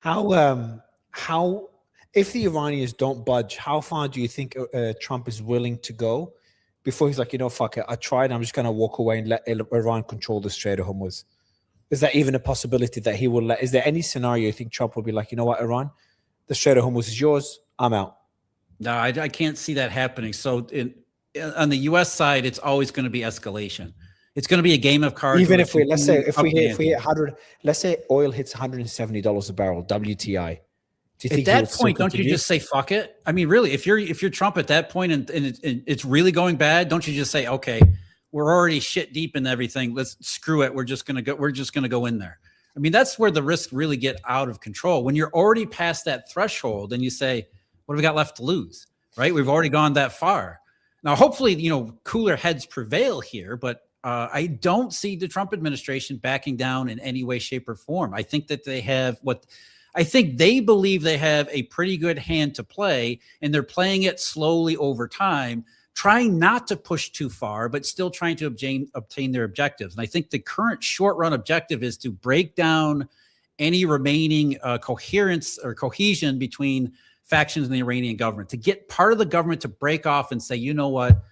How if the Iranians don't budge, how far do you think Trump is willing to go before he's like, fuck it, I tried, I'm just gonna walk away and let Iran control the Strait of Hormuz? Is that even a possibility that he will let? Is there any scenario you think Trump will be like, you know what, Iran, the Strait of Hormuz is yours, I'm out? No, I can't see that happening. So on the U.S. side, it's always going to be escalation. It's going to be a game of cards. Even if we let's say if we hit 100, let's say oil hits $170 a barrel, WTI. Do you think at that point, don't you just say fuck it? I mean, really, if you're Trump at that point and it's really going bad, don't you just say, okay, we're already shit deep in everything. Let's screw it. We're just gonna go in there. I mean, that's where the risks really get out of control. When you're already past that threshold and you say, what have we got left to lose? Right? We've already gone that far. Now, hopefully, cooler heads prevail here, but I don't see the Trump administration backing down in any way, shape, or form. I think that I think they believe they have a pretty good hand to play, and they're playing it slowly over time, trying not to push too far, but still trying to obtain their objectives. And I think the current short-run objective is to break down any remaining coherence or cohesion between factions in the Iranian government, to get part of the government to break off and say, you know what,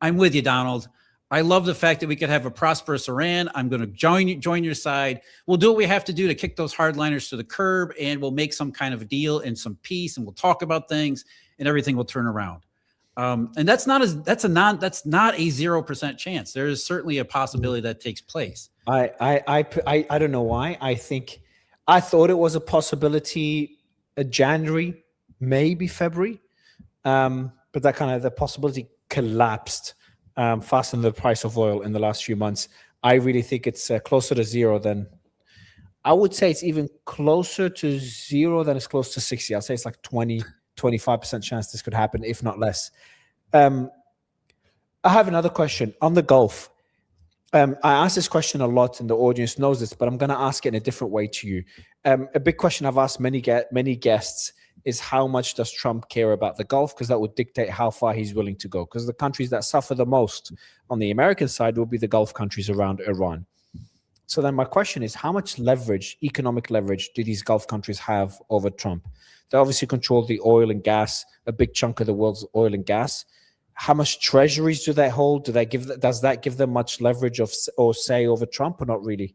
I'm with you, Donald. I love the fact that we could have a prosperous Iran. I'm going to join your side. We'll do what we have to do to kick those hardliners to the curb, and we'll make some kind of a deal and some peace, and we'll talk about things, and everything will turn around. And that's not a 0% chance. There is certainly a possibility that takes place. I don't know why. I thought it was a possibility January, maybe February, but that kind of the possibility collapsed faster than the price of oil in the last few months. I really think it's closer to zero than, I would say it's even closer to zero than it's close to 60. I'll say it's like 25% chance this could happen, if not less. I have another question on the Gulf. I ask this question a lot, and the audience knows this, but I'm going to ask it in a different way to you. A big question I've asked many guests is, how much does Trump care about the Gulf? Because that would dictate how far he's willing to go. Because the countries that suffer the most on the American side will be the Gulf countries around Iran. So then my question is, how much leverage, economic leverage, do these Gulf countries have over Trump? They obviously control the oil and gas, a big chunk of the world's oil and gas. How much treasuries do they hold? Does that give them much leverage or say over Trump, or not really?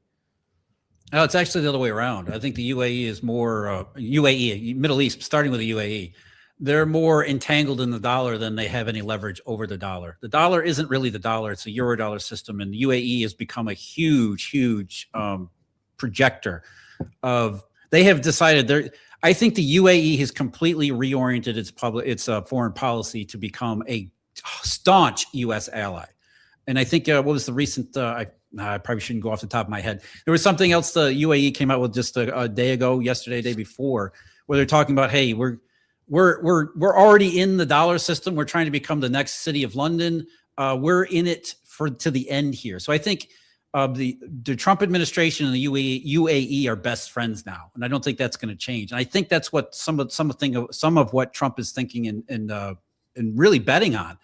No, it's actually the other way around. I think the UAE is more Middle East, starting with the UAE. They're more entangled in the dollar than they have any leverage over the dollar. The dollar isn't really the dollar. It's a euro-dollar system. And the UAE has become a huge projector of, they have decided I think the UAE has completely reoriented its foreign policy to become a staunch U.S. ally. And I think what was the recent, I probably shouldn't go off the top of my head. There was something else the UAE came out with just a day ago, yesterday, day before, where they're talking about, hey, we're already in the dollar system. We're trying to become the next city of London. We're in it to the end here. So I think the Trump administration and the UAE are best friends now, and I don't think that's going to change. And I think that's what some of what Trump is thinking and really betting on.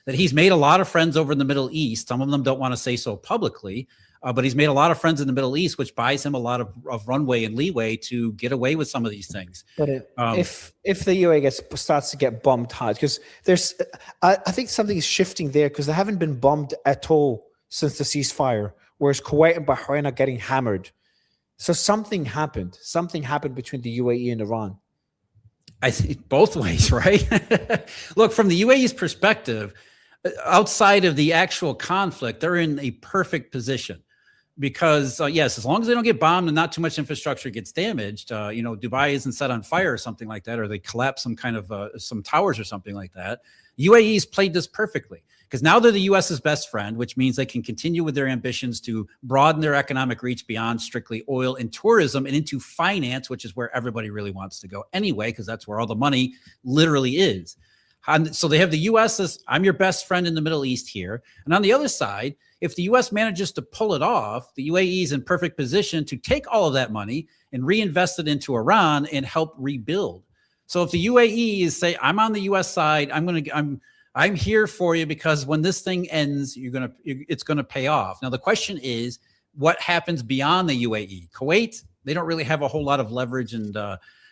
That he's made a lot of friends over in the Middle East. Some of them don't want to say so publicly, but he's made a lot of friends in the Middle East, which buys him a lot of runway and leeway to get away with some of these things. But if the UAE starts to get bombed hard, because I think something is shifting there, because they haven't been bombed at all since the ceasefire, whereas Kuwait and Bahrain are getting hammered. So something happened. Something happened between the UAE and Iran. I think both ways, right? Look, from the UAE's perspective, outside of the actual conflict, they're in a perfect position because, yes, as long as they don't get bombed and not too much infrastructure gets damaged, Dubai isn't set on fire or something like that, or they collapse some kind of some towers or something like that. UAE's played this perfectly because now they're the U.S.'s best friend, which means they can continue with their ambitions to broaden their economic reach beyond strictly oil and tourism and into finance, which is where everybody really wants to go anyway, because that's where all the money literally is. And so they have the U.S. as, I'm your best friend in the Middle East here. And on the other side, if the U.S. manages to pull it off, the UAE is in perfect position to take all of that money and reinvest it into Iran and help rebuild. So if the UAE is say, I'm on the U.S. side, I'm here for you because when this thing ends, it's gonna pay off. Now the question is, what happens beyond the UAE? Kuwait, they don't really have a whole lot of leverage and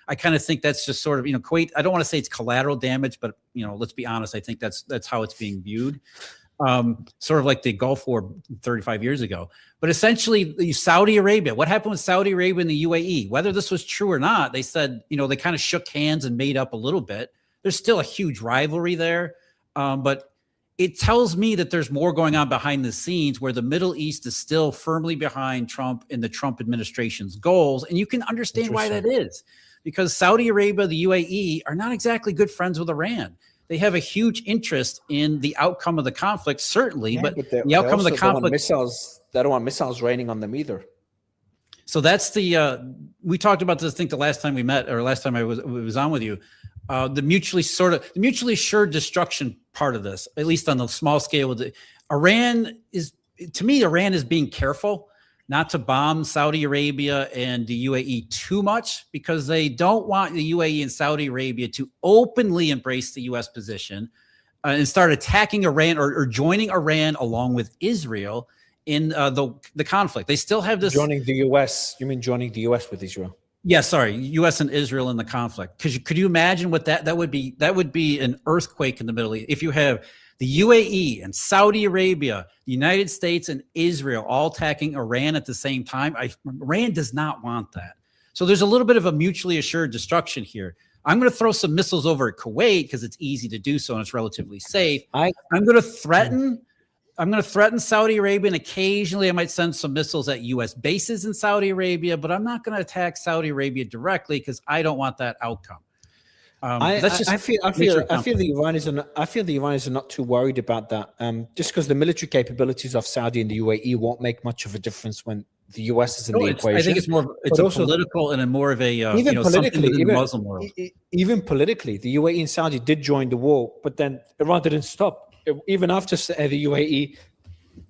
I kind of think that's just sort of, Kuwait, I don't want to say it's collateral damage, but, let's be honest. I think that's how it's being viewed. Sort of like the Gulf War 35 years ago. But essentially, Saudi Arabia, what happened with Saudi Arabia and the UAE? Whether this was true or not, they said, they kind of shook hands and made up a little bit. There's still a huge rivalry there. But it tells me that there's more going on behind the scenes where the Middle East is still firmly behind Trump and the Trump administration's goals. And you can understand why that is. Because Saudi Arabia, the UAE are not exactly good friends with Iran. They have a huge interest in the outcome of the conflict, certainly, but the outcome of the conflict. They don't want missiles raining on them either. So that's we talked about this, I think, the last time we met, or last time I was on with you, the mutually assured destruction part of this, at least on the small scale. Iran is being careful not to bomb Saudi Arabia and the UAE too much, because they don't want the UAE and Saudi Arabia to openly embrace the U.S. position and start attacking Iran or joining Iran along with Israel in the conflict. They still have this. Joining the U.S. You mean joining the U.S. with Israel? Yeah, sorry, U.S. and Israel in the conflict. Because could you imagine what that would be? That would be an earthquake in the Middle East. If you have the UAE and Saudi Arabia, the United States and Israel all attacking Iran at the same time, Iran does not want that. So there's a little bit of a mutually assured destruction here. I'm going to throw some missiles over at Kuwait because it's easy to do so and it's relatively safe. I'm going to threaten Saudi Arabia, and occasionally I might send some missiles at U.S. bases in Saudi Arabia, but I'm not going to attack Saudi Arabia directly because I don't want that outcome. I feel the Iranians are not too worried about that. Just because the military capabilities of Saudi and the UAE won't make much of a difference when the US is in the equation. I think it's more. It's also political and more of a even politically, even, the Muslim world. Even politically, the UAE and Saudi did join the war, but then Iran didn't stop even after the UAE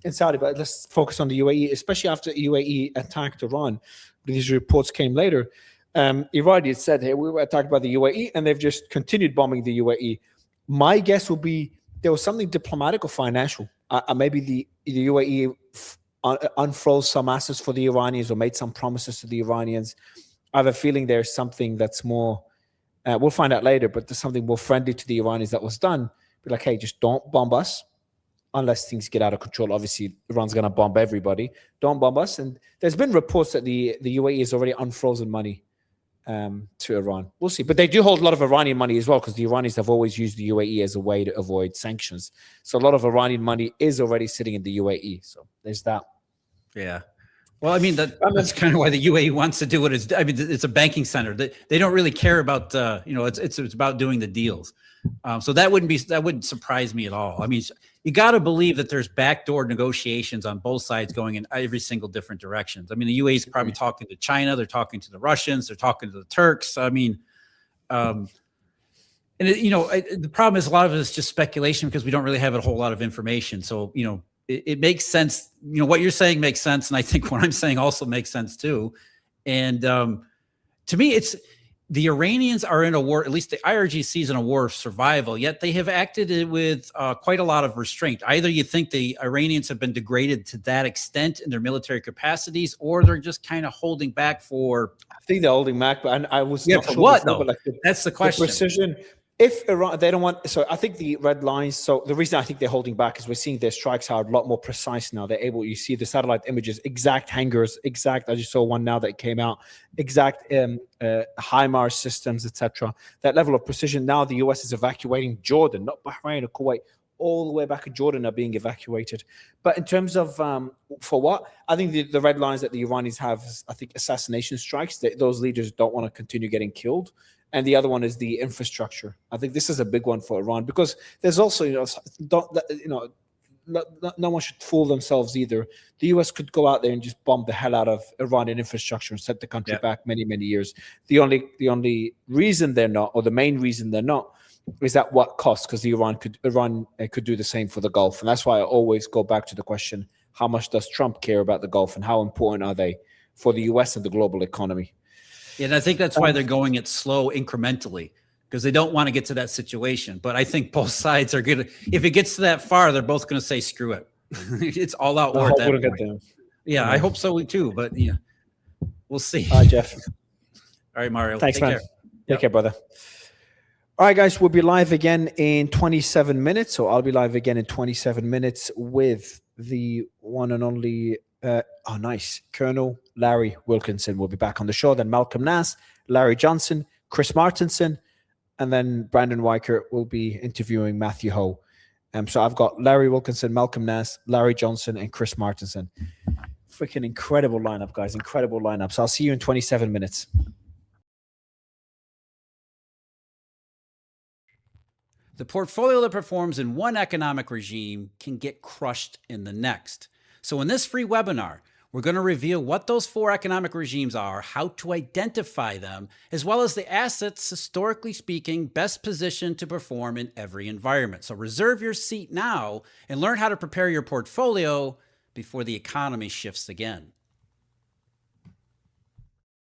and Saudi. But let's focus on the UAE, especially after UAE attacked Iran. These reports came later. Iran had said, hey, we were attacked by the UAE, and they've just continued bombing the UAE. My guess would be there was something diplomatic or financial. Maybe the UAE unfroze some assets for the Iranians or made some promises to the Iranians. I have a feeling there's something that's more, we'll find out later, but there's something more friendly to the Iranians that was done. Be like, hey, just don't bomb us unless things get out of control. Obviously, Iran's going to bomb everybody. Don't bomb us. And there's been reports that the UAE has already unfrozen money to Iran. We'll see. But they do hold a lot of Iranian money as well, because the Iranians have always used the UAE as a way to avoid sanctions. So a lot of Iranian money is already sitting in the UAE. So there's that. Yeah. Well, I mean, that's kind of why the UAE wants to do what it's. I mean, it's a banking center. They don't really care about, it's about doing the deals. So that wouldn't surprise me at all. I mean, you got to believe that there's backdoor negotiations on both sides going in every single different directions. I mean, the UAE is probably talking to China. They're talking to the Russians. They're talking to the Turks. I mean, the problem is a lot of it is just speculation because we don't really have a whole lot of information. So, it makes sense. What you're saying makes sense. And I think what I'm saying also makes sense too. And to me, it's the Iranians are in a war, at least the IRGC is in a war of survival, yet they have acted with quite a lot of restraint. Either you think the Iranians have been degraded to that extent in their military capacities, or they're just kind of holding back for. I think they're holding back, but I was not sure what before, though? That's the question. The precision. If Iran, they don't want, so I think the red lines, so the reason I think they're holding back is we're seeing their strikes are a lot more precise now. They're able, you see the satellite images, exact hangars, exact, I just saw one now that came out, exact HIMARS systems, etc. That level of precision. Now the US is evacuating Jordan, not Bahrain or Kuwait, all the way back in Jordan are being evacuated. But in terms of, for what? I think the red lines that the Iranians have, I think assassination strikes, those leaders don't want to continue getting killed. And the other one is the infrastructure. I think this is a big one for Iran because there's also, no one should fool themselves either. The US could go out there and just bomb the hell out of Iranian infrastructure and set the country back many, many years. The only reason they're not, or the main reason they're not, is at what cost? Because Iran could do the same for the Gulf. And that's why I always go back to the question, how much does Trump care about the Gulf and how important are they for the US and the global economy? Yeah, and I think that's why they're going it slow incrementally, because they don't want to get to that situation. But I think both sides are going to, if it gets to that far, they're both going to say, screw it. It's all out war at that point. Yeah, I hope so too. But yeah, we'll see. All right, Jeff. All right, Mario. Thanks, man. Care. Take care, brother. All right, guys, we'll be live again in 27 minutes. So I'll be live again in 27 minutes with the one and only, nice, Colonel Larry Wilkinson will be back on the show. Then Malcolm Nass, Larry Johnson, Chris Martenson, and then Brandon Weichert will be interviewing Matthew Ho. So I've got Larry Wilkinson, Malcolm Nass, Larry Johnson, and Chris Martenson. Freaking incredible lineup, guys. Incredible lineup. So I'll see you in 27 minutes. The portfolio that performs in one economic regime can get crushed in the next. So in this free webinar, we're going to reveal what those 4 economic regimes are, how to identify them, as well as the assets, historically speaking, best positioned to perform in every environment. So reserve your seat now and learn how to prepare your portfolio before the economy shifts again.